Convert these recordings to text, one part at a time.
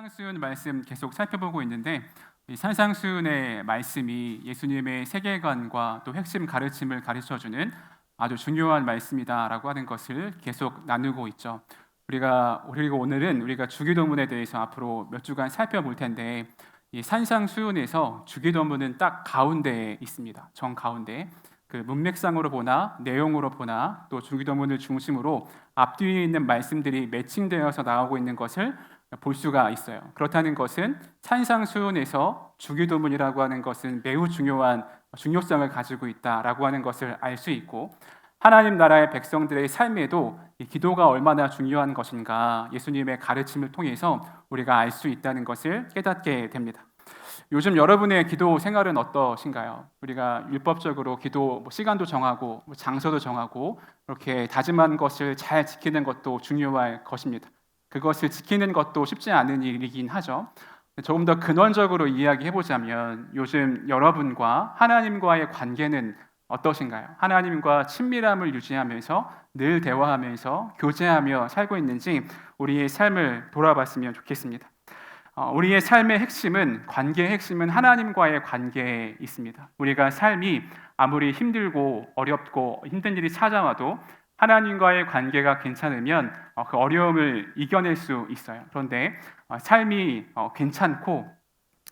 산상수훈 말씀 계속 살펴보고 있는데, 이 산상수훈의 말씀이 예수님의 세계관과 또 핵심 가르침을 가르쳐주는 아주 중요한 말씀이다라고 하는 것을 계속 나누고 있죠. 그리고 오늘은 우리가 주기도문에 대해서 앞으로 몇 주간 살펴볼 텐데, 이 산상수훈에서 주기도문은 딱 가운데에 있습니다. 정 가운데. 그 문맥상으로 보나 내용으로 보나 또 주기도문을 중심으로 앞뒤에 있는 말씀들이 매칭되어서 나오고 있는 것을 볼 수가 있어요. 그렇다는 것은 산상수훈에서 주기도문이라고 하는 것은 매우 중요한 중요성을 가지고 있다라고 하는 것을 알 수 있고, 하나님 나라의 백성들의 삶에도 이 기도가 얼마나 중요한 것인가 예수님의 가르침을 통해서 우리가 알 수 있다는 것을 깨닫게 됩니다. 요즘 여러분의 기도 생활은 어떠신가요? 우리가 율법적으로 기도 시간도 정하고 장소도 정하고 이렇게 다짐한 것을 잘 지키는 것도 중요할 것입니다. 그것을 지키는 것도 쉽지 않은 일이긴 하죠. 조금 더 근원적으로 이야기해보자면 요즘 여러분과 하나님과의 관계는 어떠신가요? 하나님과 친밀함을 유지하면서 늘 대화하면서 교제하며 살고 있는지 우리의 삶을 돌아봤으면 좋겠습니다. 우리의 삶의 핵심은, 관계의 핵심은 하나님과의 관계에 있습니다. 우리가 삶이 아무리 힘들고 어렵고 힘든 일이 찾아와도 하나님과의 관계가 괜찮으면 그 어려움을 이겨낼 수 있어요. 그런데 삶이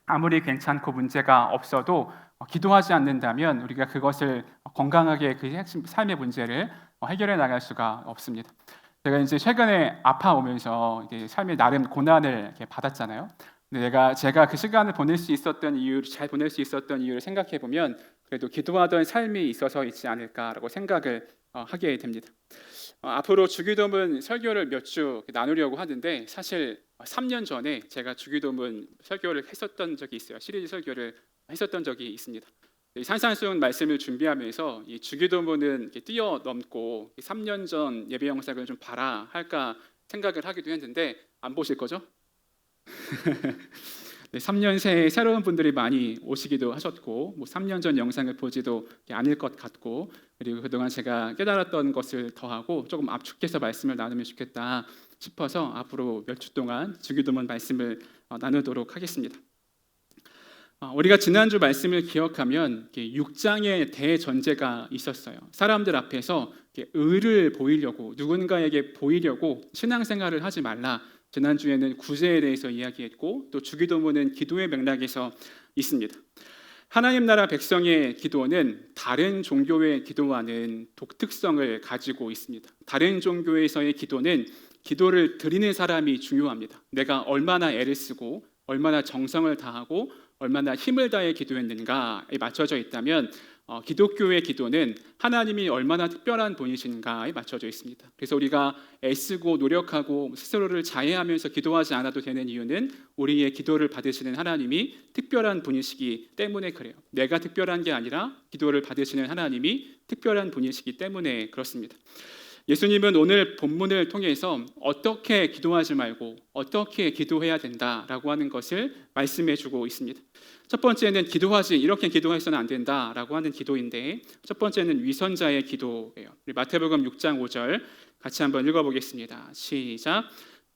아무리 괜찮고 문제가 없어도 기도하지 않는다면 우리가 그것을 건강하게 그 핵심 삶의 문제를 해결해 나갈 수가 없습니다. 제가 이제 최근에 아파오면서 이제 삶의 나름 고난을 이렇게 받았잖아요. 근데 제가 그 시간을 잘 보낼 수 있었던 이유를 생각해 보면 그래도 기도하던 삶이 있어서 있지 않을까라고 생각을 하게 됩니다. 앞으로 주기도문 설교를 몇 주 나누려고 하는데, 사실 3년 전에 제가 주기도문 설교를 했었던 적이 있어요. 시리즈 설교를 했었던 적이 있습니다. 이 산상수훈 말씀을 준비하면서 이 주기도문은 뛰어넘고 3년 전 예배 영상을 좀 봐라 할까 생각을 하기도 했는데, 안 보실 거죠? 네, 3년 새에 새로운 분들이 많이 오시기도 하셨고 3년 전 영상을 보지도 않을 것 같고, 그리고 그동안 제가 깨달았던 것을 더하고 조금 압축해서 말씀을 나누면 좋겠다 싶어서 앞으로 몇 주 동안 주기도문 말씀을 나누도록 하겠습니다. 우리가 지난주 말씀을 기억하면 6장의 대전제가 있었어요. 사람들 앞에서 의를 보이려고, 누군가에게 보이려고 신앙생활을 하지 말라. 지난주에는 구제에 대해서 이야기했고, 또 주기도문은 기도의 맥락에서 있습니다. 하나님 나라 백성의 기도는 다른 종교의 기도와는 독특성을 가지고 있습니다. 다른 종교에서의 기도는 기도를 드리는 사람이 중요합니다. 내가 얼마나 애를 쓰고 얼마나 정성을 다하고 얼마나 힘을 다해 기도했는가에 맞춰져 있다면, 기독교의 기도는 하나님이 얼마나 특별한 분이신가에 맞춰져 있습니다. 그래서 우리가 애쓰고 노력하고 스스로를 자해하면서 기도하지 않아도 되는 이유는 우리의 기도를 받으시는 하나님이 특별한 분이시기 때문에 그래요. 내가 특별한 게 아니라 기도를 받으시는 하나님이 특별한 분이시기 때문에 그렇습니다. 예수님은 오늘 본문을 통해서 어떻게 기도하지 말고 어떻게 기도해야 된다라고 하는 것을 말씀해 주고 있습니다. 첫 번째는 이렇게 기도해서는 안 된다라고 하는 기도인데, 첫 번째는 위선자의 기도예요. 마태복음 6장 5절 같이 한번 읽어보겠습니다. 시작.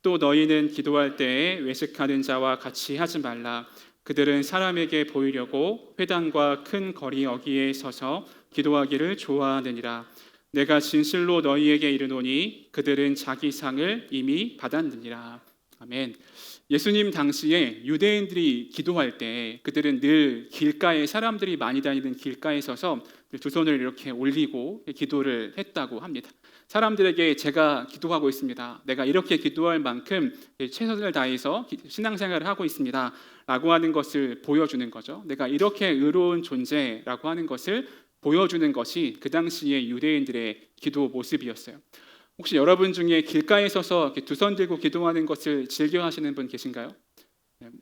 또 너희는 기도할 때에 외식하는 자와 같이 하지 말라. 그들은 사람에게 보이려고 회당과 큰 거리 어귀에 서서 기도하기를 좋아하느니라. 내가 진실로 너희에게 이르노니 그들은 자기 상을 이미 받았느니라. 아멘. 예수님 당시에 유대인들이 기도할 때 그들은 늘 길가에, 사람들이 많이 다니는 길가에 서서 두 손을 이렇게 올리고 기도를 했다고 합니다. 사람들에게 제가 기도하고 있습니다, 내가 이렇게 기도할 만큼 최선을 다해서 신앙생활을 하고 있습니다 라고 하는 것을 보여주는 거죠. 내가 이렇게 의로운 존재라고 하는 것을 보여주는 것이 그 당시의 유대인들의 기도 모습이었어요. 혹시 여러분 중에 길가에 서서 두 손 들고 기도하는 것을 즐겨 하시는 분 계신가요?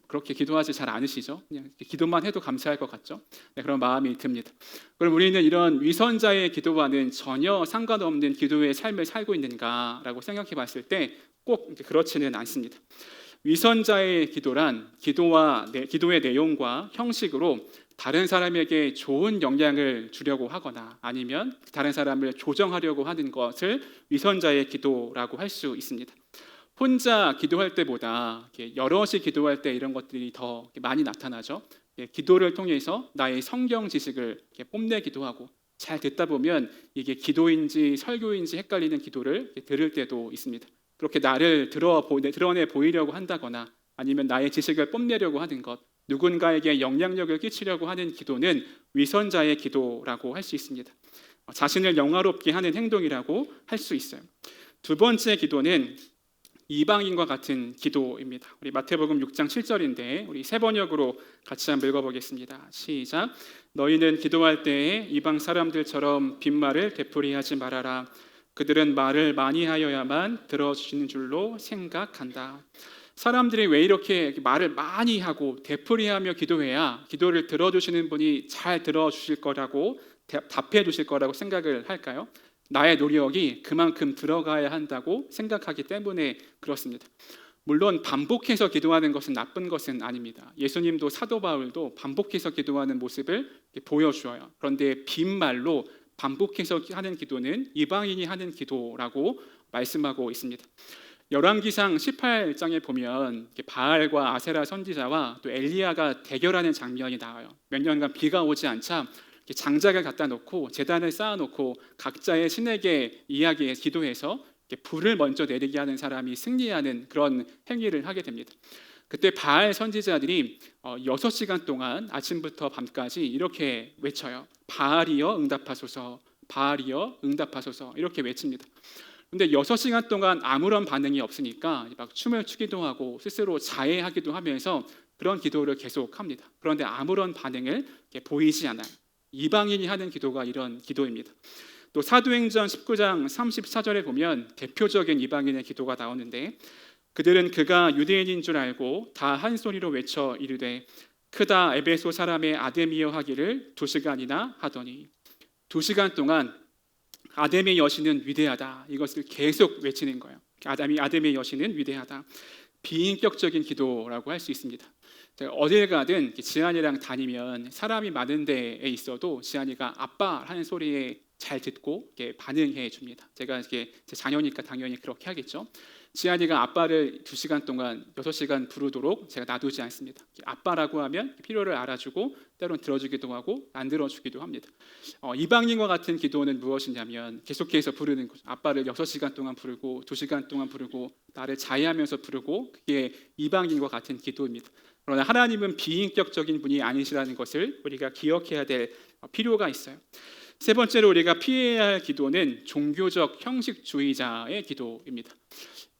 그렇게 기도하지 잘 않으시죠? 그냥 기도만 해도 감사할 것 같죠? 그런 마음이 듭니다. 그럼 우리는 이런 위선자의 기도와는 전혀 상관없는 기도의 삶을 살고 있는가라고 생각해 봤을 때 꼭 그렇지는 않습니다. 위선자의 기도란 기도의 내용과 형식으로 다른 사람에게 좋은 영향을 주려고 하거나 아니면 다른 사람을 조정하려고 하는 것을 위선자의 기도라고 할 수 있습니다. 혼자 기도할 때보다 이렇게 여럿이 기도할 때 이런 것들이 더 많이 나타나죠. 기도를 통해서 나의 성경 지식을 이렇게 뽐내기도 하고, 잘 듣다 보면 이게 기도인지 설교인지 헷갈리는 기도를 들을 때도 있습니다. 그렇게 나를 드러내 보이려고 한다거나 아니면 나의 지식을 뽐내려고 하는 것, 누군가에게 영향력을 끼치려고 하는 기도는 위선자의 기도라고 할 수 있습니다. 자신을 영화롭게 하는 행동이라고 할 수 있어요. 두 번째 기도는 이방인과 같은 기도입니다. 우리 마태복음 6장 7절인데 우리 세 번역으로 같이 한번 읽어보겠습니다. 시작. 너희는 기도할 때에 이방 사람들처럼 빈말을 되풀이하지 말아라. 그들은 말을 많이 하여야만 들어주시는 줄로 생각한다. 사람들이 왜 이렇게 말을 많이 하고 되풀이하며 기도해야 기도를 들어주시는 분이 잘 들어주실 거라고 답해 주실 거라고 생각을 할까요? 나의 노력이 그만큼 들어가야 한다고 생각하기 때문에 그렇습니다. 물론 반복해서 기도하는 것은 나쁜 것은 아닙니다. 예수님도 사도 바울도 반복해서 기도하는 모습을 보여주어요. 그런데 빈말로 반복해서 하는 기도는 이방인이 하는 기도라고 말씀하고 있습니다. 열왕기상 18장에 보면 바알과 아세라 선지자와 또 엘리야가 대결하는 장면이 나와요. 몇 년간 비가 오지 않자 장작을 갖다 놓고 제단을 쌓아놓고 각자의 신에게 이야기해 기도해서 불을 먼저 내리게 하는 사람이 승리하는 그런 행위를 하게 됩니다. 그때 바알 선지자들이 6시간 동안 아침부터 밤까지 이렇게 외쳐요. 바알이여 응답하소서, 바알이여 응답하소서 이렇게 외칩니다. 근데 6시간 동안 아무런 반응이 없으니까 막 춤을 추기도 하고 스스로 자해하기도 하면서 그런 기도를 계속합니다. 그런데 아무런 반응을 보이지 않아요. 이방인이 하는 기도가 이런 기도입니다. 또 사도행전 19장 34절에 보면 대표적인 이방인의 기도가 나오는데 그들은 그가 유대인인 줄 알고 다 한 소리로 외쳐 이르되 크다 에베소 사람의 아데미여 하기를 2시간이나 하더니 2시간 동안 아데미 여신은 위대하다 이것을 계속 외치는 거예요. 아데미 여신은 위대하다. 비인격적인 기도라고 할 수 있습니다. 어딜 가든 지안이랑 다니면 사람이 많은 데에 있어도 지안이가 아빠 하는 소리에 잘 듣고 반응해 줍니다. 제가 제 자녀니까 당연히 그렇게 하겠죠. 지안이가 아빠를 2시간 동안 6시간 부르도록 제가 놔두지 않습니다. 아빠라고 하면 필요를 알아주고 때론 들어주기도 하고 안 들어주기도 합니다. 이방인과 같은 기도는 무엇이냐면 계속해서 부르는 거죠. 아빠를 6시간 동안 부르고 2시간 동안 부르고 나를 자해하면서 부르고 그게 이방인과 같은 기도입니다. 그러나 하나님은 비인격적인 분이 아니시라는 것을 우리가 기억해야 될 필요가 있어요. 세 번째로 우리가 피해야 할 기도는 종교적 형식주의자의 기도입니다.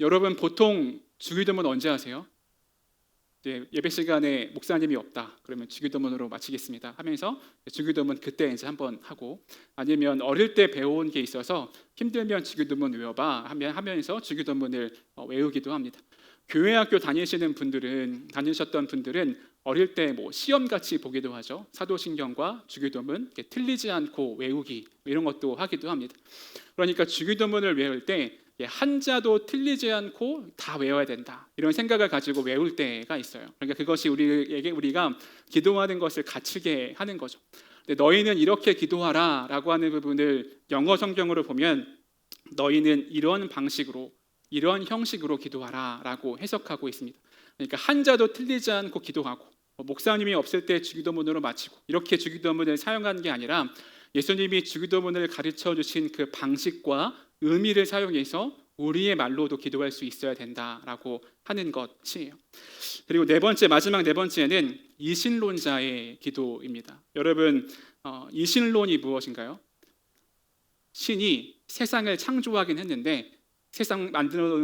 여러분 보통 주기도문 언제 하세요? 예배 시간에 목사님이 없다 그러면 주기도문으로 마치겠습니다 하면서 주기도문 그때 이제 한번 하고, 아니면 어릴 때 배운 게 있어서 힘들면 주기도문 외워봐 하면서 주기도문을 외우기도 합니다. 교회 학교 다니셨던 분들은 어릴 때 시험 같이 보기도 하죠. 사도신경과 주기도문 틀리지 않고 외우기 이런 것도 하기도 합니다. 그러니까 주기도문을 외울 때 한자도 틀리지 않고 다 외워야 된다 이런 생각을 가지고 외울 때가 있어요. 그러니까 그것이 우리가 기도하는 것을 갇히게 하는 거죠. 근데 너희는 이렇게 기도하라라고 하는 부분을 영어 성경으로 보면 너희는 이런 방식으로 이런 형식으로 기도하라라고 해석하고 있습니다. 그러니까 한자도 틀리지 않고 기도하고 목사님이 없을 때 주기도문으로 마치고 이렇게 주기도문을 사용하는 게 아니라 예수님이 주기도문을 가르쳐 주신 그 방식과 의미를 사용해서 우리의 말로도 기도할 수 있어야 된다라고 하는 것이에요. 그리고 마지막 네 번째는 이신론자의 기도입니다. 여러분 이신론이 무엇인가요? 신이 세상을 창조하긴 했는데 세상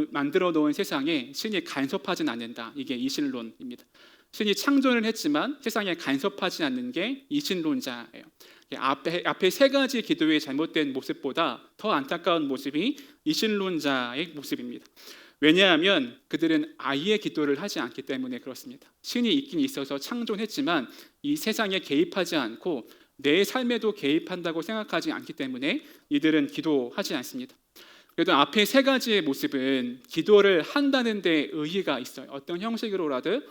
만들어 놓은 세상에 신이 간섭하진 않는다. 이게 이신론입니다. 신이 창조를 했지만 세상에 간섭하지 않는 게 이신론자예요. 앞에 세 가지 기도의 잘못된 모습보다 더 안타까운 모습이 이신론자의 모습입니다. 왜냐하면 그들은 아예 기도를 하지 않기 때문에 그렇습니다. 신이 있긴 있어서 창조했지만 이 세상에 개입하지 않고 내 삶에도 개입한다고 생각하지 않기 때문에 이들은 기도하지 않습니다. 그래도 앞에 세 가지의 모습은 기도를 한다는 데 의의가 있어요. 어떤 형식으로라도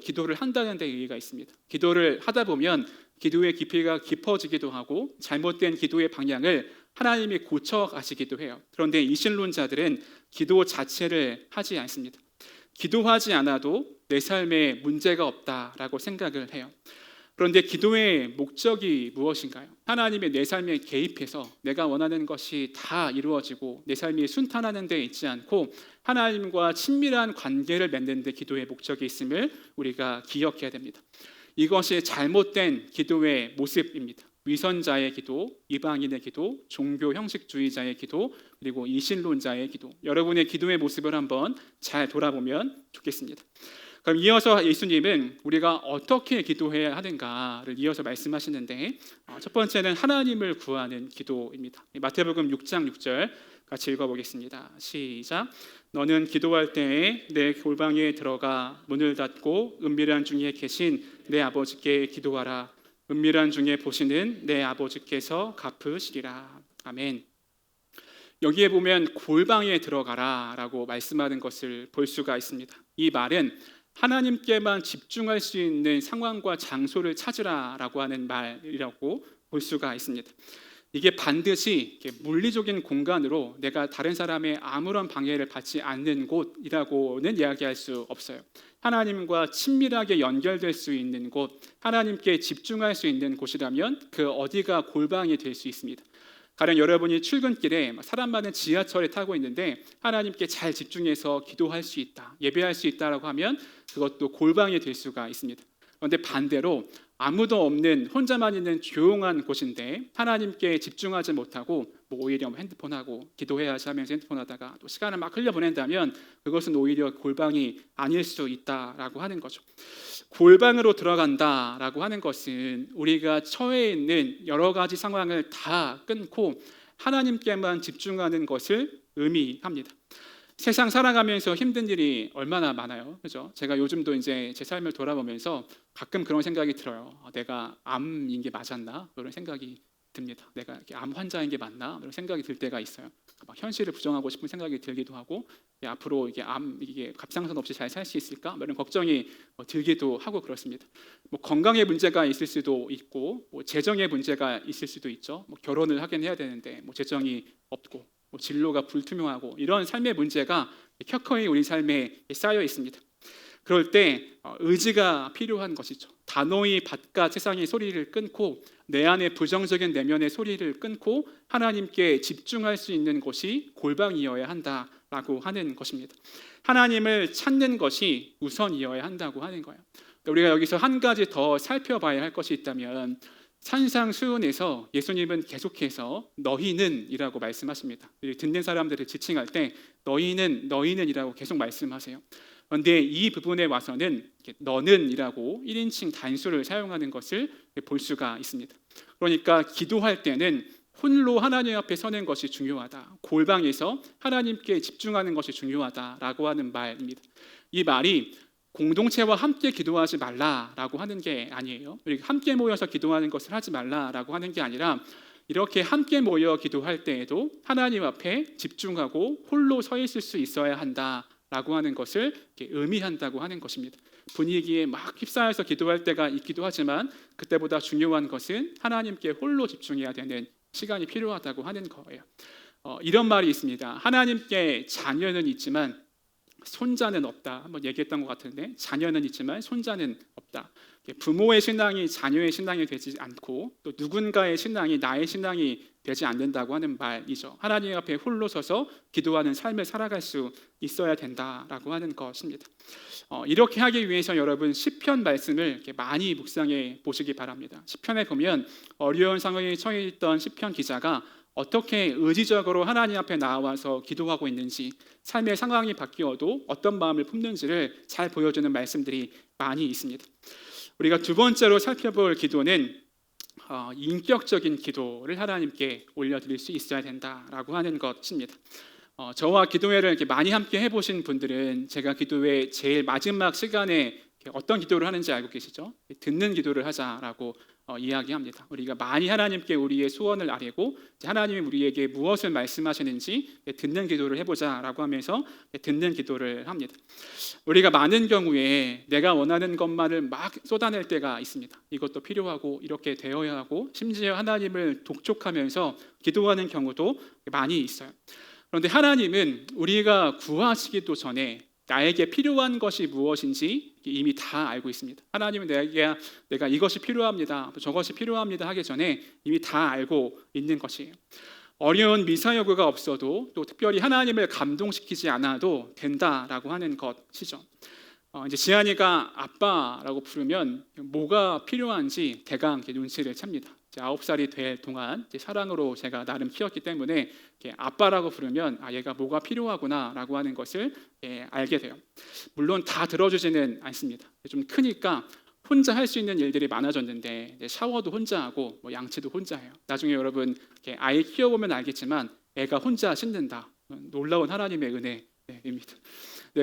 기도를 한다는 데 의의가 있습니다. 기도를 하다 보면 기도의 깊이가 깊어지기도 하고 잘못된 기도의 방향을 하나님이 고쳐 가시기도 해요. 그런데 이신론자들은 기도 자체를 하지 않습니다. 기도하지 않아도 내 삶에 문제가 없다라고 생각을 해요. 그런데 기도의 목적이 무엇인가요? 하나님의 내 삶에 개입해서 내가 원하는 것이 다 이루어지고 내 삶이 순탄하는 데 있지 않고 하나님과 친밀한 관계를 맺는 데 기도의 목적이 있음을 우리가 기억해야 됩니다. 이것이 잘못된 기도의 모습입니다. 위선자의 기도, 이방인의 기도, 종교 형식주의자의 기도, 그리고 이신론자의 기도. 여러분의 기도의 모습을 한번 잘 돌아보면 좋겠습니다. 그럼 이어서 예수님은 우리가 어떻게 기도해야 하는가를 이어서 말씀하시는데, 첫 번째는 하나님을 구하는 기도입니다. 마태복음 6장 6절 같이 읽어보겠습니다. 시작. 너는 기도할 때에 내 골방에 들어가 문을 닫고 은밀한 중에 계신 내 아버지께 기도하라. 은밀한 중에 보시는 내 아버지께서 갚으시리라. 아멘. 여기에 보면 골방에 들어가라라고 말씀하는 것을 볼 수가 있습니다. 이 말은 하나님께만 집중할 수 있는 상황과 장소를 찾으라라고 하는 말이라고 볼 수가 있습니다. 이게 반드시 물리적인 공간으로 내가 다른 사람의 아무런 방해를 받지 않는 곳이라고는 이야기할 수 없어요. 하나님과 친밀하게 연결될 수 있는 곳, 하나님께 집중할 수 있는 곳이라면 그 어디가 골방이 될 수 있습니다. 가령 여러분이 출근길에 사람 많은 지하철에 타고 있는데 하나님께 잘 집중해서 기도할 수 있다, 예배할 수 있다라고 하면 그것도 골방이 될 수가 있습니다. 그런데 반대로 아무도 없는 혼자만 있는 조용한 곳인데 하나님께 집중하지 못하고 오히려 핸드폰하고 기도해야지 하면서 핸드폰 하다가 또 시간을 막 흘려보낸다면 그것은 오히려 골방이 아닐 수 있다라고 하는 거죠. 골방으로 들어간다라고 하는 것은 우리가 처해 있는 여러 가지 상황을 다 끊고 하나님께만 집중하는 것을 의미합니다. 세상 살아가면서 힘든 일이 얼마나 많아요, 그죠? 제가 요즘도 이제 제 삶을 돌아보면서 가끔 그런 생각이 들어요. 내가 암인 게 맞았나? 그런 생각이 듭니다. 내가 암 환자인 게 맞나? 그런 생각이 들 때가 있어요. 막 현실을 부정하고 싶은 생각이 들기도 하고, 앞으로 이게 갑상선 없이 잘 살 수 있을까? 이런 걱정이 들기도 하고 그렇습니다. 건강에 문제가 있을 수도 있고, 재정에 문제가 있을 수도 있죠. 결혼을 하긴 해야 되는데 재정이 없고. 진로가 불투명하고 이런 삶의 문제가 켜커이 우리 삶에 쌓여 있습니다. 그럴 때 의지가 필요한 것이죠. 단호히 바깥 세상의 소리를 끊고 내 안에 부정적인 내면의 소리를 끊고 하나님께 집중할 수 있는 곳이 골방이어야 한다라고 하는 것입니다. 하나님을 찾는 것이 우선이어야 한다고 하는 거예요. 우리가 여기서 한 가지 더 살펴봐야 할 것이 있다면 산상수훈에서 예수님은 계속해서 너희는 이라고 말씀하십니다. 듣는 사람들을 지칭할 때 너희는 이라고 계속 말씀하세요. 그런데 이 부분에 와서는 너는 이라고 1인칭 단수를 사용하는 것을 볼 수가 있습니다. 그러니까 기도할 때는 홀로 하나님 앞에 서는 것이 중요하다. 골방에서 하나님께 집중하는 것이 중요하다라고 하는 말입니다. 이 말이 공동체와 함께 기도하지 말라라고 하는 게 아니에요. 함께 모여서 기도하는 것을 하지 말라라고 하는 게 아니라 이렇게 함께 모여 기도할 때에도 하나님 앞에 집중하고 홀로 서 있을 수 있어야 한다라고 하는 것을 의미한다고 하는 것입니다. 분위기에 막 휩싸여서 기도할 때가 있기도 하지만 그때보다 중요한 것은 하나님께 홀로 집중해야 되는 시간이 필요하다고 하는 거예요. 이런 말이 있습니다. 하나님께 자녀는 있지만 손자는 없다. 한번 얘기했던 것 같은데 자녀는 있지만 손자는 없다. 부모의 신앙이 자녀의 신앙이 되지 않고 또 누군가의 신앙이 나의 신앙이 되지 않는다고 하는 말이죠. 하나님 앞에 홀로 서서 기도하는 삶을 살아갈 수 있어야 된다라고 하는 것입니다. 이렇게 하기 위해서 여러분 시편 말씀을 이렇게 많이 묵상해 보시기 바랍니다. 시편에 보면 어려운 상황에 처해 있던 시편 기자가 어떻게 의지적으로 하나님 앞에 나와서 기도하고 있는지, 삶의 상황이 바뀌어도 어떤 마음을 품는지를 잘 보여주는 말씀들이 많이 있습니다. 우리가 두 번째로 살펴볼 기도는 인격적인 기도를 하나님께 올려드릴 수 있어야 된다라고 하는 것입니다. 저와 기도회를 이렇게 많이 함께 해보신 분들은 제가 기도회 제일 마지막 시간에 어떤 기도를 하는지 알고 계시죠? 듣는 기도를 하자라고 이야기합니다. 우리가 많이 하나님께 우리의 소원을 아뢰고 하나님이 우리에게 무엇을 말씀하시는지 듣는 기도를 해보자라고 하면서 듣는 기도를 합니다. 우리가 많은 경우에 내가 원하는 것만을 막 쏟아낼 때가 있습니다. 이것도 필요하고 이렇게 되어야 하고 심지어 하나님을 독촉하면서 기도하는 경우도 많이 있어요. 그런데 하나님은 우리가 구하시기도 전에 나에게 필요한 것이 무엇인지 이미 다 알고 있습니다. 하나님은 내가 이것이 필요합니다, 저것이 필요합니다 하기 전에 이미 다 알고 있는 것이에요. 어려운 미사 여구가 없어도 또 특별히 하나님을 감동시키지 않아도 된다라고 하는 것이죠. 이제 지한이가 아빠라고 부르면 뭐가 필요한지 대강 눈치를 챕니다. 9살이 될 동안 사랑으로 제가 나름 키웠기 때문에 아빠라고 부르면 얘가 뭐가 필요하구나라고 하는 것을 알게 돼요. 물론 다 들어주지는 않습니다. 좀 크니까 혼자 할 수 있는 일들이 많아졌는데 샤워도 혼자 하고 양치도 혼자 해요. 나중에 여러분 아이 키워보면 알겠지만 애가 혼자 씻는다. 놀라운 하나님의 은혜입니다.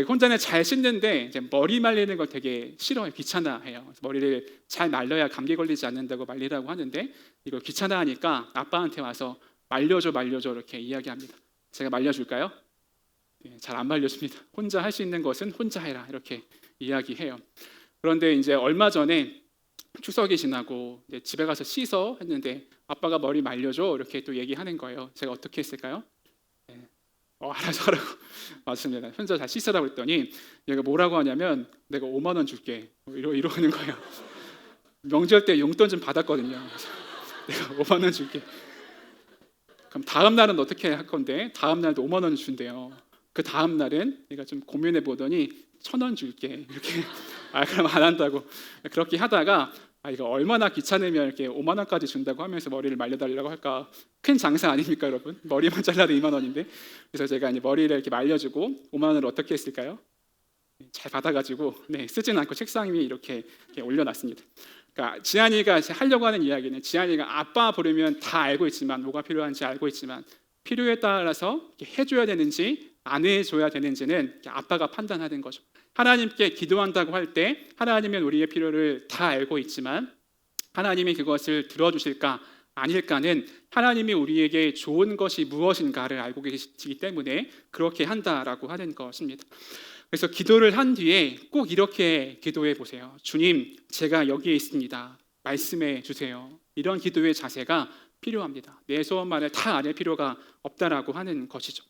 혼자는 잘 씻는데 이제 머리 말리는 걸 되게 싫어해요. 귀찮아해요. 머리를 잘 말려야 감기 걸리지 않는다고 말리라고 하는데 이걸 귀찮아하니까 아빠한테 와서 말려줘 이렇게 이야기합니다. 제가 말려줄까요? 잘 안 말려줍니다. 혼자 할 수 있는 것은 혼자 해라 이렇게 이야기해요. 그런데 이제 얼마 전에 추석이 지나고 집에 가서 씻어 했는데 아빠가 머리 말려줘 이렇게 또 얘기하는 거예요. 제가 어떻게 했을까요? 알아서 하라고 맞습니다. 혼자 잘 씻으라고 했더니 얘가 뭐라고 하냐면 내가 5만 원 줄게 이러는 거예요. 명절 때 용돈 좀 받았거든요. 내가 5만 원 줄게. 그럼 다음 날은 어떻게 할 건데 다음 날도 5만 원 준대요. 그 다음 날은 내가 좀 고민해 보더니 1,000원 줄게 이렇게 그럼 안 한다고 그렇게 하다가 이거 얼마나 귀찮으면 이렇게 5만 원까지 준다고 하면서 머리를 말려달라고 할까. 큰 장사 아닙니까 여러분? 머리만 잘라도 2만 원인데. 그래서 제가 이제 머리를 이렇게 말려주고 5만 원을 어떻게 했을까요? 잘 받아가지고 쓰진 않고 책상 위에 이렇게 올려놨습니다. 그러니까 지한이가 하려고 하는 이야기는 지한이가 아빠 부르면 다 알고 있지만 뭐가 필요한지 알고 있지만 필요에 따라서 해줘야 되는지 안 해줘야 되는지는 아빠가 판단하는 거죠. 하나님께 기도한다고 할 때 하나님은 우리의 필요를 다 알고 있지만 하나님이 그것을 들어주실까 아닐까는 하나님이 우리에게 좋은 것이 무엇인가를 알고 계시기 때문에 그렇게 한다라고 하는 것입니다. 그래서 기도를 한 뒤에 꼭 이렇게 기도해 보세요. 주님, 제가 여기에 있습니다. 말씀해 주세요. 이런 기도의 자세가 필요합니다. 내 소원만을 다 아닐 필요가 없다라고 하는 것이죠.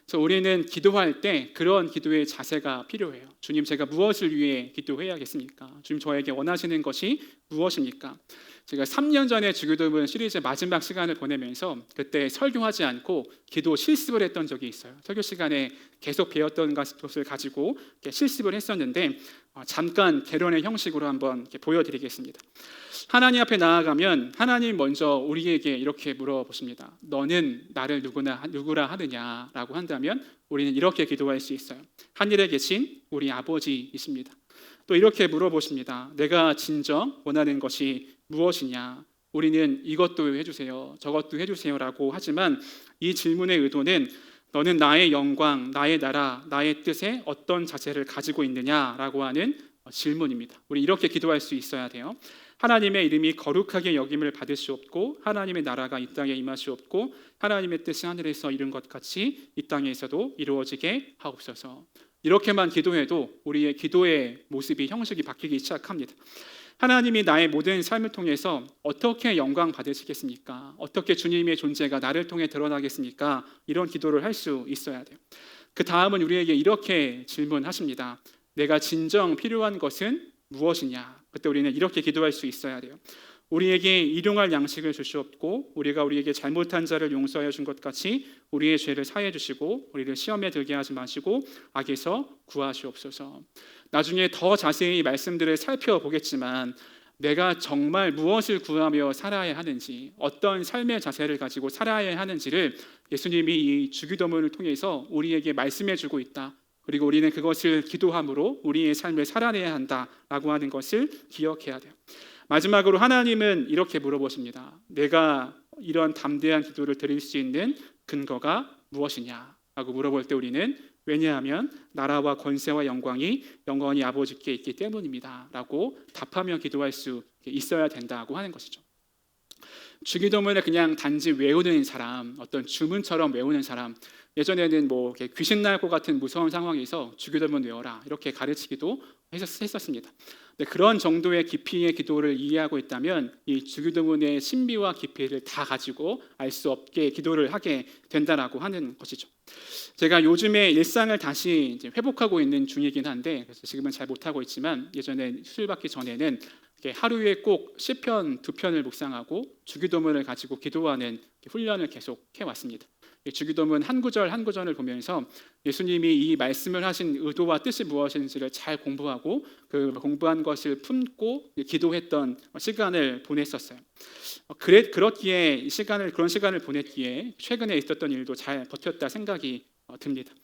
그래서 우리는 기도할 때 그런 기도의 자세가 필요해요. 주님, 제가 무엇을 위해 기도해야겠습니까? 주님, 저에게 원하시는 것이 무엇입니까? 제가 3년 전에 주기도문 시리즈 마지막 시간을 보내면서 그때 설교하지 않고 기도 실습을 했던 적이 있어요. 설교 시간에 계속 배웠던 것을 가지고 실습을 했었는데 잠깐 개론의 형식으로 한번 보여드리겠습니다. 하나님 앞에 나아가면 하나님 먼저 우리에게 이렇게 물어보십니다. 너는 나를 누구라 하느냐라고 한다면 우리는 이렇게 기도할 수 있어요. 하늘에 계신 우리 아버지이십니다. 또 이렇게 물어보십니다. 내가 진정 원하는 것이 무엇이냐? 우리는 이것도 해주세요, 저것도 해주세요라고 하지만 이 질문의 의도는 너는 나의 영광, 나의 나라, 나의 뜻에 어떤 자세를 가지고 있느냐라고 하는 질문입니다. 우리 이렇게 기도할 수 있어야 돼요. 하나님의 이름이 거룩하게 여김을 받을 수 없고 하나님의 나라가 이 땅에 임하시옵고 하나님의 뜻이 하늘에서 이룬 것 같이 이 땅에서도 이루어지게 하옵소서. 이렇게만 기도해도 우리의 기도의 모습이 형식이 바뀌기 시작합니다. 하나님이 나의 모든 삶을 통해서 어떻게 영광 받으시겠습니까? 어떻게 주님의 존재가 나를 통해 드러나겠습니까? 이런 기도를 할 수 있어야 돼요. 그 다음은 우리에게 이렇게 질문하십니다. 내가 진정 필요한 것은 무엇이냐? 그때 우리는 이렇게 기도할 수 있어야 돼요. 우리에게 일용할 양식을 주시옵고 우리에게 잘못한 자를 용서하여 준 것 같이 우리의 죄를 사해 주시고 우리를 시험에 들게 하지 마시고 악에서 구하시옵소서. 나중에 더 자세히 말씀들을 살펴보겠지만 내가 정말 무엇을 구하며 살아야 하는지, 어떤 삶의 자세를 가지고 살아야 하는지를 예수님이 이 주기도문을 통해서 우리에게 말씀해 주고 있다. 그리고 우리는 그것을 기도함으로 우리의 삶을 살아내야 한다라고 하는 것을 기억해야 돼요. 마지막으로 하나님은 이렇게 물어보십니다. 내가 이런 담대한 기도를 드릴 수 있는 근거가 무엇이냐? 라고 물어볼 때 우리는 왜냐하면 나라와 권세와 영광이 영원히 아버지께 있기 때문입니다 라고 답하며 기도할 수 있어야 된다고 하는 것이죠. 주기도문을 그냥 단지 외우는 사람, 어떤 주문처럼 외우는 사람, 예전에는 뭐 귀신 나올 것 같은 무서운 상황에서 주기도문 외워라 이렇게 가르치기도 했었습니다. 근데 그런 정도의 깊이의 기도를 이해하고 있다면 이 주기도문의 신비와 깊이를 다 가지고 알 수 없게 기도를 하게 된다라고 하는 것이죠. 제가 요즘에 일상을 다시 이제 회복하고 있는 중이긴 한데, 그래서 지금은 잘 못하고 있지만 예전에 수술 받기 전에는 하루에 꼭 시편 2편을 묵상하고 주기도문을 가지고 기도하는 훈련을 계속 해왔습니다. 주기도문 한 구절 한 구절을 보면서 예수님이 이 말씀을 하신 의도와 뜻이 무엇인지를 잘 공부하고 그 공부한 것을 품고 기도했던 시간을 보냈었어요. 그렇기에 그런 시간을 보냈기에 최근에 있었던 일도 잘 버텼다 생각이 듭니다.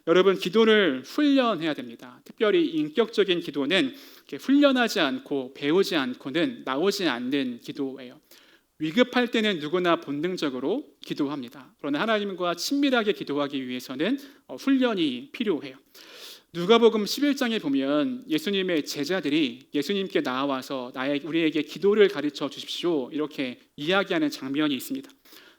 여러분, 기도를 훈련해야 됩니다. 특별히 인격적인 기도는 훈련하지 않고 배우지 않고는 나오지 않는 기도예요. 위급할 때는 누구나 본능적으로 기도합니다. 그러나 하나님과 친밀하게 기도하기 위해서는 훈련이 필요해요. 누가복음 11장에 보면 예수님의 제자들이 예수님께 나와서 우리에게 기도를 가르쳐 주십시오 이렇게 이야기하는 장면이 있습니다.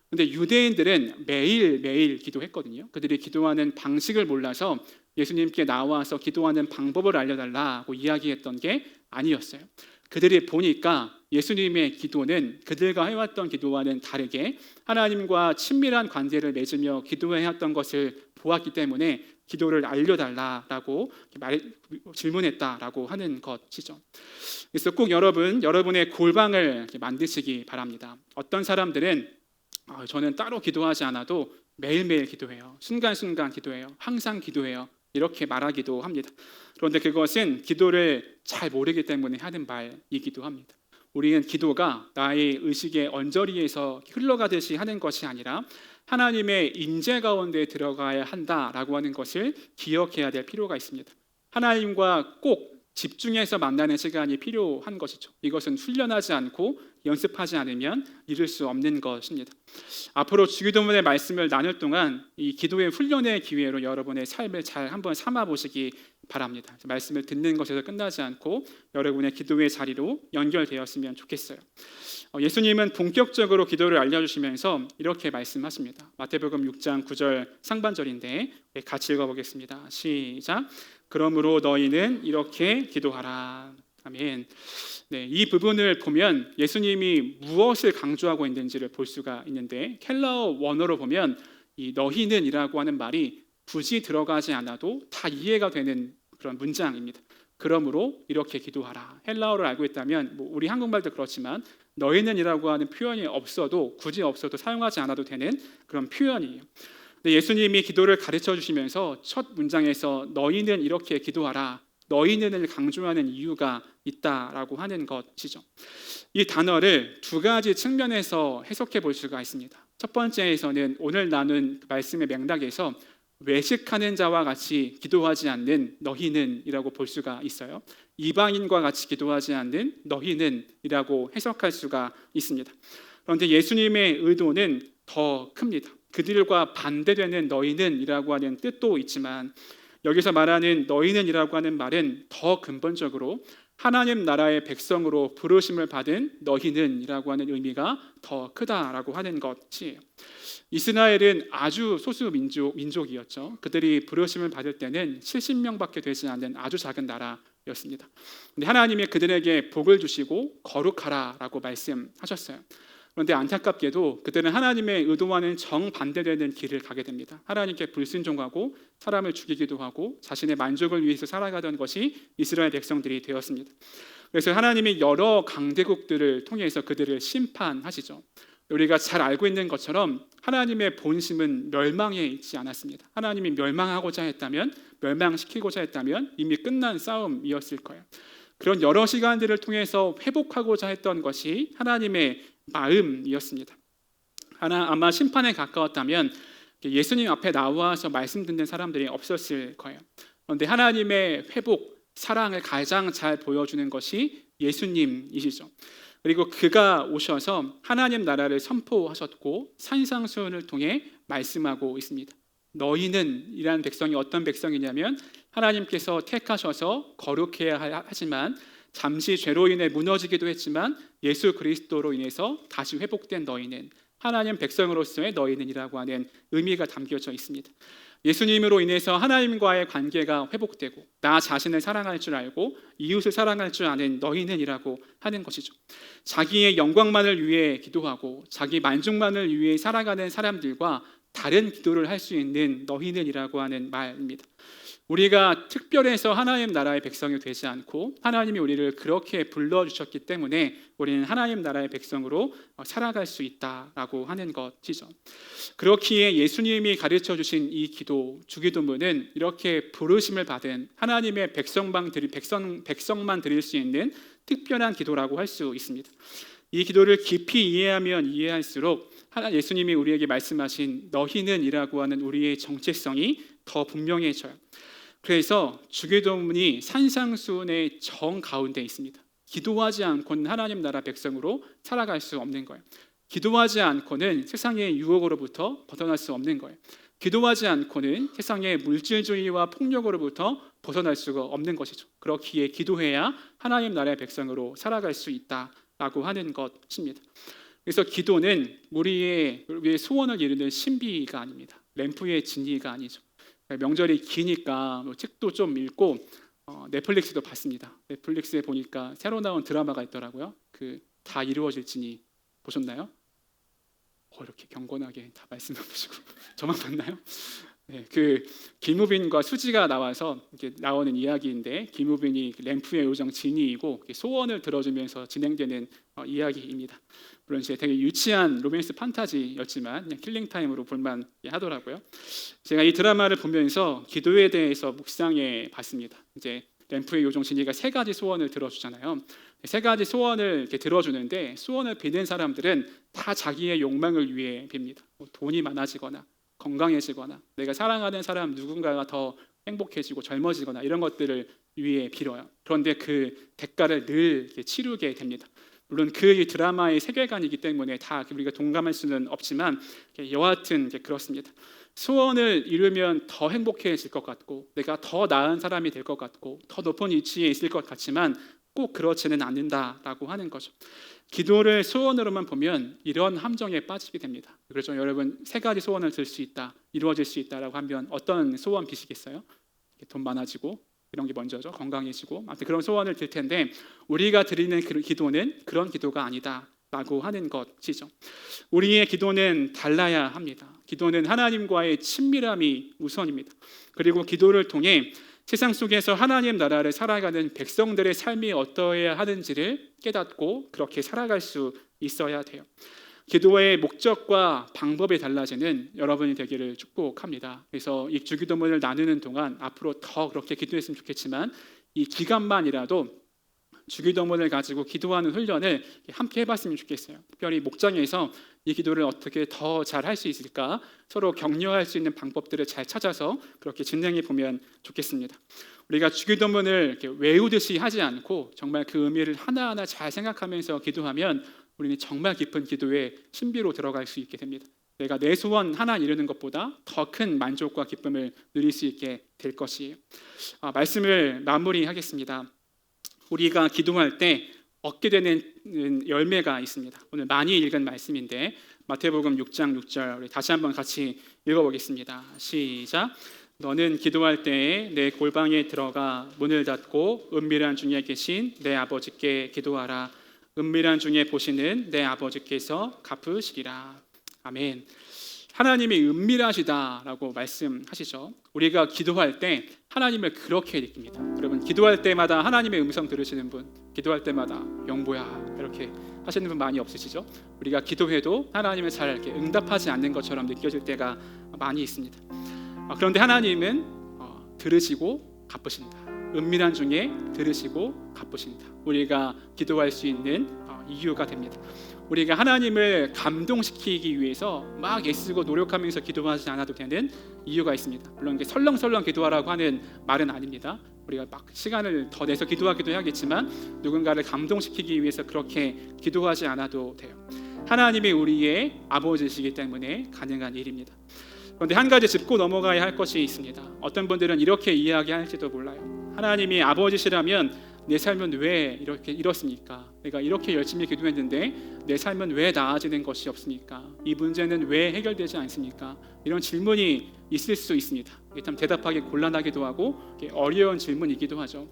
근데 유대인들은 매일매일 기도했거든요. 그들이 기도하는 방식을 몰라서 예수님께 나와서 기도하는 방법을 알려달라고 이야기했던 게 아니었어요. 그들이 보니까 예수님의 기도는 그들과 해왔던 기도와는 다르게 하나님과 친밀한 관계를 맺으며 기도해왔던 것을 보았기 때문에 기도를 알려달라라고 질문했다라고 하는 것이죠. 그래서 꼭 여러분의 골방을 만드시기 바랍니다. 어떤 사람들은 저는 따로 기도하지 않아도 매일매일 기도해요. 순간순간 기도해요. 항상 기도해요. 이렇게 말하기도 합니다. 그런데 그것은 기도를 잘 모르기 때문에 하는 말이기도 합니다. 우리는 기도가 나의 의식의 언저리에서 흘러가듯이 하는 것이 아니라 하나님의 임재 가운데 들어가야 한다라고 하는 것을 기억해야 될 필요가 있습니다. 하나님과 꼭 집중해서 만나는 시간이 필요한 것이죠. 이것은 훈련하지 않고 연습하지 않으면 이룰 수 없는 것입니다. 앞으로 주기도문의 말씀을 나눌 동안 이 기도의 훈련의 기회로 여러분의 삶을 잘 한번 삼아 보시기 바랍니다. 말씀을 듣는 것에서 끝나지 않고 여러분의 기도의 자리로 연결되었으면 좋겠어요. 예수님은 본격적으로 기도를 알려주시면서 이렇게 말씀하십니다. 마태복음 6장 9절 상반절인데 같이 읽어보겠습니다. 시작. 그러므로 너희는 이렇게 기도하라. 아멘. 네, 이 부분을 보면 예수님이 무엇을 강조하고 있는지를 볼 수가 있는데 켈라어 원어로 보면 이 너희는이라고 하는 말이 굳이 들어가지 않아도 다 이해가 되는 그런 문장입니다. 그러므로 이렇게 기도하라. 헬라어를 알고 있다면 우리 한국말도 그렇지만 너희는이라고 하는 표현이 굳이 없어도 사용하지 않아도 되는 그런 표현이에요. 근데 예수님이 기도를 가르쳐 주시면서 첫 문장에서 너희는 이렇게 기도하라. 너희는을 강조하는 이유가 있다라고 하는 것이죠. 이 단어를 두 가지 측면에서 해석해 볼 수가 있습니다. 첫 번째에서는 오늘 나눈 말씀의 맥락에서 외식하는 자와 같이 기도하지 않는 너희는이라고 볼 수가 있어요. 이방인과 같이 기도하지 않는 너희는이라고 해석할 수가 있습니다. 그런데 예수님의 의도는 더 큽니다. 그들과 반대되는 너희는이라고 하는 뜻도 있지만 여기서 말하는 너희는이라고 하는 말은 더 근본적으로 하나님 나라의 백성으로 부르심을 받은 너희는이라고 하는 의미가 더 크다라고 하는 것이에요. 이스라엘은 아주 소수 민족이었죠. 그들이 부르심을 받을 때는 70명밖에 되지 않는 아주 작은 나라였습니다. 근데 하나님이 그들에게 복을 주시고 거룩하라라고 말씀하셨어요. 그런데 안타깝게도 그들은 하나님의 의도와는 정반대되는 길을 가게 됩니다. 하나님께 불순종하고 사람을 죽이기도 하고 자신의 만족을 위해서 살아가던 것이 이스라엘 백성들이 되었습니다. 그래서 하나님이 여러 강대국들을 통해서 그들을 심판하시죠. 우리가 잘 알고 있는 것처럼 하나님의 본심은 멸망에 있지 않았습니다. 하나님이 멸망시키고자 했다면 이미 끝난 싸움이었을 거예요. 그런 여러 시간들을 통해서 회복하고자 했던 것이 하나님의 마음이었습니다. 아마 심판에 가까웠다면 예수님 앞에 나와서 말씀 듣는 사람들이 없었을 거예요. 그런데 하나님의 회복, 사랑을 가장 잘 보여주는 것이 예수님이시죠. 그리고 그가 오셔서 하나님 나라를 선포하셨고 산상수훈을 통해 말씀하고 있습니다. 너희는 이라는 백성이 어떤 백성이냐면 하나님께서 택하셔서 거룩해야 하지만 잠시 죄로 인해 무너지기도 했지만 예수 그리스도로 인해서 다시 회복된 너희는, 하나님 백성으로서의 너희는이라고 하는 의미가 담겨져 있습니다. 예수님으로 인해서 하나님과의 관계가 회복되고 나 자신을 사랑할 줄 알고 이웃을 사랑할 줄 아는 너희는이라고 하는 것이죠. 자기의 영광만을 위해 기도하고 자기 만족만을 위해 살아가는 사람들과 다른 기도를 할 수 있는 너희는이라고 하는 말입니다. 우리가 특별해서 하나님 나라의 백성이 되지 않고 하나님이 우리를 그렇게 불러주셨기 때문에 우리는 하나님 나라의 백성으로 살아갈 수 있다라고 하는 것이죠. 그렇기에 예수님이 가르쳐 주신 이 기도, 주기도문은 이렇게 부르심을 받은 하나님의 백성만 드릴 수 있는 특별한 기도라고 할 수 있습니다. 이 기도를 깊이 이해하면 이해할수록 예수님이 우리에게 말씀하신 너희는이라고 하는 우리의 정체성이 더 분명해져요. 그래서 주기도문이 산상수훈의 정 가운데 있습니다. 기도하지 않고는 하나님 나라 백성으로 살아갈 수 없는 거예요. 기도하지 않고는 세상의 유혹으로부터 벗어날 수 없는 거예요. 기도하지 않고는 세상의 물질주의와 폭력으로부터 벗어날 수가 없는 것이죠. 그렇기에 기도해야 하나님 나라의 백성으로 살아갈 수 있다라고 하는 것입니다. 그래서 기도는 우리의 소원을 이루는 신비가 아닙니다. 램프의 진리가 아니죠. 명절이 기니까 책도 좀 읽고 넷플릭스도 봤습니다. 넷플릭스에 보니까 새로 나온 드라마가 있더라고요. 그 다 이루어질지니 보셨나요? 이렇게 경건하게 다 말씀해 보시고 저만 봤나요? 네, 그 김우빈과 수지가 나와서 이렇게 나오는 이야기인데 김우빈이 램프의 요정 진이이고 소원을 들어주면서 진행되는 이야기입니다. 물론 이제 되게 유치한 로맨스 판타지였지만 그냥 킬링 타임으로 볼만 하더라고요. 제가 이 드라마를 보면서 기도에 대해서 묵상해 봤습니다. 이제 램프의 요정 진이가 세 가지 소원을 들어주잖아요. 세 가지 소원을 이렇게 들어주는데 소원을 비는 사람들은 다 자기의 욕망을 위해 빕니다. 돈이 많아지거나 건강해지거나 내가 사랑하는 사람 누군가가 더 행복해지고 젊어지거나 이런 것들을 위해 빌어요. 그런데 그 대가를 늘 치르게 됩니다. 물론 그 드라마의 세계관이기 때문에 다 우리가 동감할 수는 없지만 여하튼 그렇습니다. 소원을 이루면 더 행복해질 것 같고 내가 더 나은 사람이 될 것 같고 더 높은 위치에 있을 것 같지만 꼭 그렇지는 않는다라고 하는 거죠. 기도를 소원으로만 보면 이런 함정에 빠지게 됩니다. 그래서 여러분 세 가지 소원을 들 수 있다, 이루어질 수 있다라고 하면 어떤 소원 비시겠어요? 돈 많아지고 이런 게 먼저죠. 건강해지고 아무튼 그런 소원을 들 텐데 우리가 드리는 그 기도는 그런 기도가 아니다라고 하는 것이죠. 우리의 기도는 달라야 합니다. 기도는 하나님과의 친밀함이 우선입니다. 그리고 기도를 통해 세상 속에서 하나님 나라를 살아가는 백성들의 삶이 어떠해야 하는지를 깨닫고 그렇게 살아갈 수 있어야 돼요. 기도의 목적과 방법이 달라지는 여러분이 되기를 축복합니다. 그래서 이 주기도문을 나누는 동안 앞으로 더 그렇게 기도했으면 좋겠지만 이 기간만이라도 주기도문을 가지고 기도하는 훈련을 함께 해봤으면 좋겠어요. 특별히 목장에서 이 기도를 어떻게 더 잘 할 수 있을까 서로 격려할 수 있는 방법들을 잘 찾아서 그렇게 진행해 보면 좋겠습니다. 우리가 주기도문을 이렇게 외우듯이 하지 않고 정말 그 의미를 하나하나 잘 생각하면서 기도하면 우리는 정말 깊은 기도의 신비로 들어갈 수 있게 됩니다. 내가 내 소원 하나 이루는 것보다 더 큰 만족과 기쁨을 누릴 수 있게 될 것이에요. 말씀을 마무리하겠습니다. 우리가 기도할 때 얻게 되는 열매가 있습니다. 오늘 많이 읽은 말씀인데 마태복음 6장 6절 우리 다시 한번 같이 읽어보겠습니다. 시작. 너는 기도할 때에 내 골방에 들어가 문을 닫고 은밀한 중에 계신 내 아버지께 기도하라. 은밀한 중에 보시는 내 아버지께서 갚으시리라. 아멘. 하나님이 은밀하시다라고 말씀하시죠. 우리가 기도할 때 하나님을 그렇게 느낍니다. 여러분 기도할 때마다 하나님의 음성 들으시는 분, 기도할 때마다 영보야 이렇게 하시는 분 많이 없으시죠? 우리가 기도해도 하나님을 잘 이렇게 응답하지 않는 것처럼 느껴질 때가 많이 있습니다. 그런데 하나님은 들으시고 갚으신다. 은밀한 중에 들으시고 갚으신다. 우리가 기도할 수 있는 이유가 됩니다. 우리가 하나님을 감동시키기 위해서 막 애쓰고 노력하면서 기도하지 않아도 되는 이유가 있습니다. 물론 이게 설렁설렁 기도하라고 하는 말은 아닙니다. 우리가 막 시간을 더 내서 기도하기도 해야겠지만 누군가를 감동시키기 위해서 그렇게 기도하지 않아도 돼요. 하나님이 우리의 아버지시기 때문에 가능한 일입니다. 그런데 한 가지 짚고 넘어가야 할 것이 있습니다. 어떤 분들은 이렇게 이야기할지도 몰라요. 하나님이 아버지시라면 내 삶은 왜 이렇게 이렇습니까? 내가 이렇게 열심히 기도했는데 내 삶은 왜 나아지는 것이 없습니까? 이 문제는 왜 해결되지 않습니까? 이런 질문이 있을 수 있습니다. 이게 참 대답하기 곤란하기도 하고 어려운 질문이기도 하죠.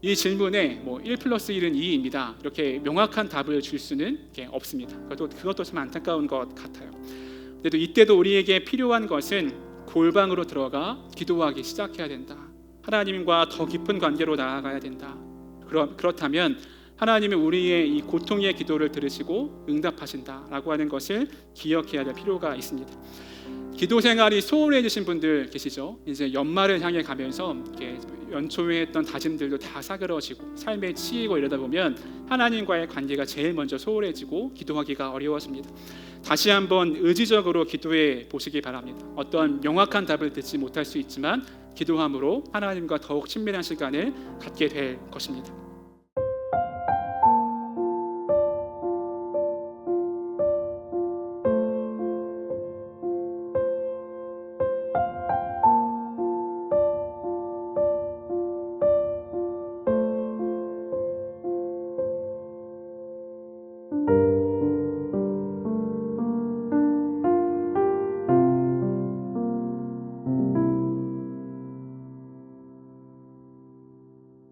이 질문에 1 플러스 1은 2입니다. 이렇게 명확한 답을 줄 수는 없습니다. 그것도 좀 안타까운 것 같아요. 그래도 이때도 우리에게 필요한 것은 골방으로 들어가 기도하기 시작해야 된다. 하나님과 더 깊은 관계로 나아가야 된다. 그렇다면 하나님은 우리의 이 고통의 기도를 들으시고 응답하신다라고 하는 것을 기억해야 될 필요가 있습니다. 기도 생활이 소홀해지신 분들 계시죠? 이제 연말을 향해 가면서 이렇게 연초에 했던 다짐들도 다 사그러지고 삶에 치이고 이러다 보면 하나님과의 관계가 제일 먼저 소홀해지고 기도하기가 어려워집니다. 다시 한번 의지적으로 기도해 보시기 바랍니다. 어떤 명확한 답을 듣지 못할 수 있지만 기도함으로 하나님과 더욱 친밀한 시간을 갖게 될 것입니다.